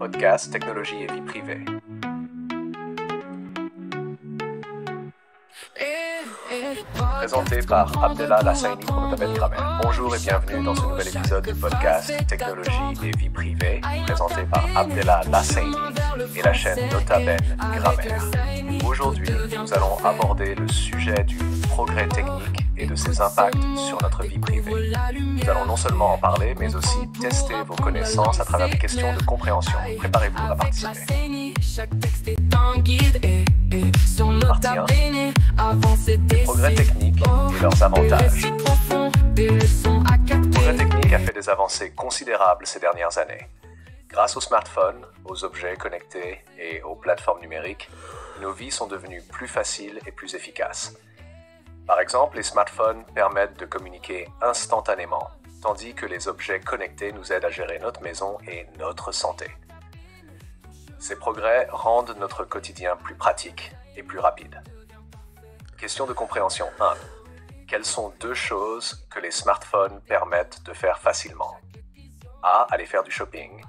podcast Technologie et vie privée. Présenté par Abdellah Lassaini pour Notabene Grammaire. Bonjour et bienvenue dans ce nouvel épisode du podcast Technologie et vie privée, présenté par Abdellah Lassaini et la chaîne Notabene Grammaire. Aujourd'hui, nous allons aborder le sujet du progrès technique et de ses impacts sur notre vie privée. Nous allons non seulement en parler, mais aussi tester vos connaissances à travers des questions de compréhension. Préparez-vous à participer. Partie 1. Les progrès techniques et leurs avantages. Le progrès technique a fait des avancées considérables ces dernières années. Grâce aux smartphones, aux objets connectés et aux plateformes numériques, nos vies sont devenues plus faciles et plus efficaces. Par exemple, les smartphones permettent de communiquer instantanément, tandis que les objets connectés nous aident à gérer notre maison et notre santé. Ces progrès rendent notre quotidien plus pratique et plus rapide. Question de compréhension 1. Quelles sont deux choses que les smartphones permettent de faire facilement? A. Aller faire du shopping.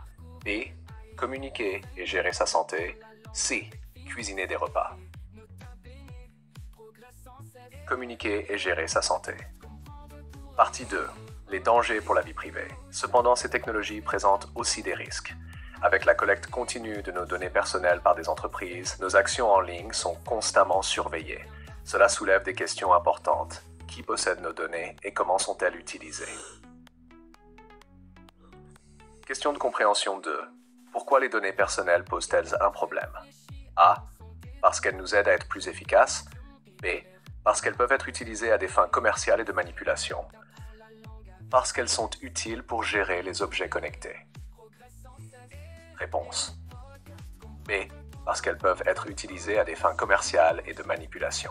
B. Communiquer et gérer sa santé. C. Cuisiner des repas. Communiquer et gérer sa santé. Partie 2. Les dangers pour la vie privée. Cependant, ces technologies présentent aussi des risques. Avec la collecte continue de nos données personnelles par des entreprises, nos actions en ligne sont constamment surveillées. Cela soulève des questions importantes. Qui possède nos données et comment sont-elles utilisées? Question de compréhension 2. Pourquoi les données personnelles posent-elles un problème? A. Parce qu'elles nous aident à être plus efficaces. B. Parce qu'elles peuvent être utilisées à des fins commerciales et de manipulation. Parce qu'elles sont utiles pour gérer les objets connectés. Réponse. B. Parce qu'elles peuvent être utilisées à des fins commerciales et de manipulation.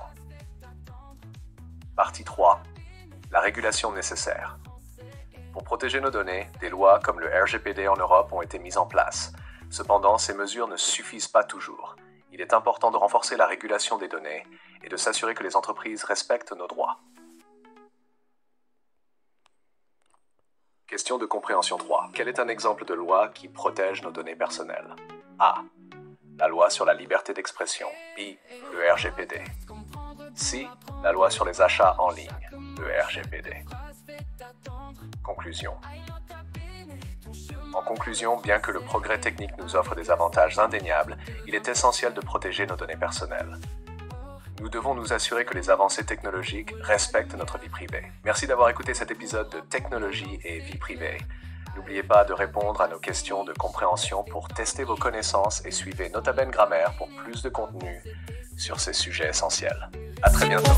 Partie 3. La régulation nécessaire. Pour protéger nos données, des lois comme le RGPD en Europe ont été mises en place. Cependant, ces mesures ne suffisent pas toujours. Il est important de renforcer la régulation des données et de s'assurer que les entreprises respectent nos droits. Question de compréhension 3. Quel est un exemple de loi qui protège nos données personnelles? A. La loi sur la liberté d'expression. B. Le RGPD. C. La loi sur les achats en ligne. Le RGPD. Conclusion. En conclusion, bien que le progrès technique nous offre des avantages indéniables, il est essentiel de protéger nos données personnelles. Nous devons nous assurer que les avancées technologiques respectent notre vie privée. Merci d'avoir écouté cet épisode de Technologie et vie privée. N'oubliez pas de répondre à nos questions de compréhension pour tester vos connaissances et suivez Notabene Grammaire pour plus de contenu sur ces sujets essentiels. À très bientôt.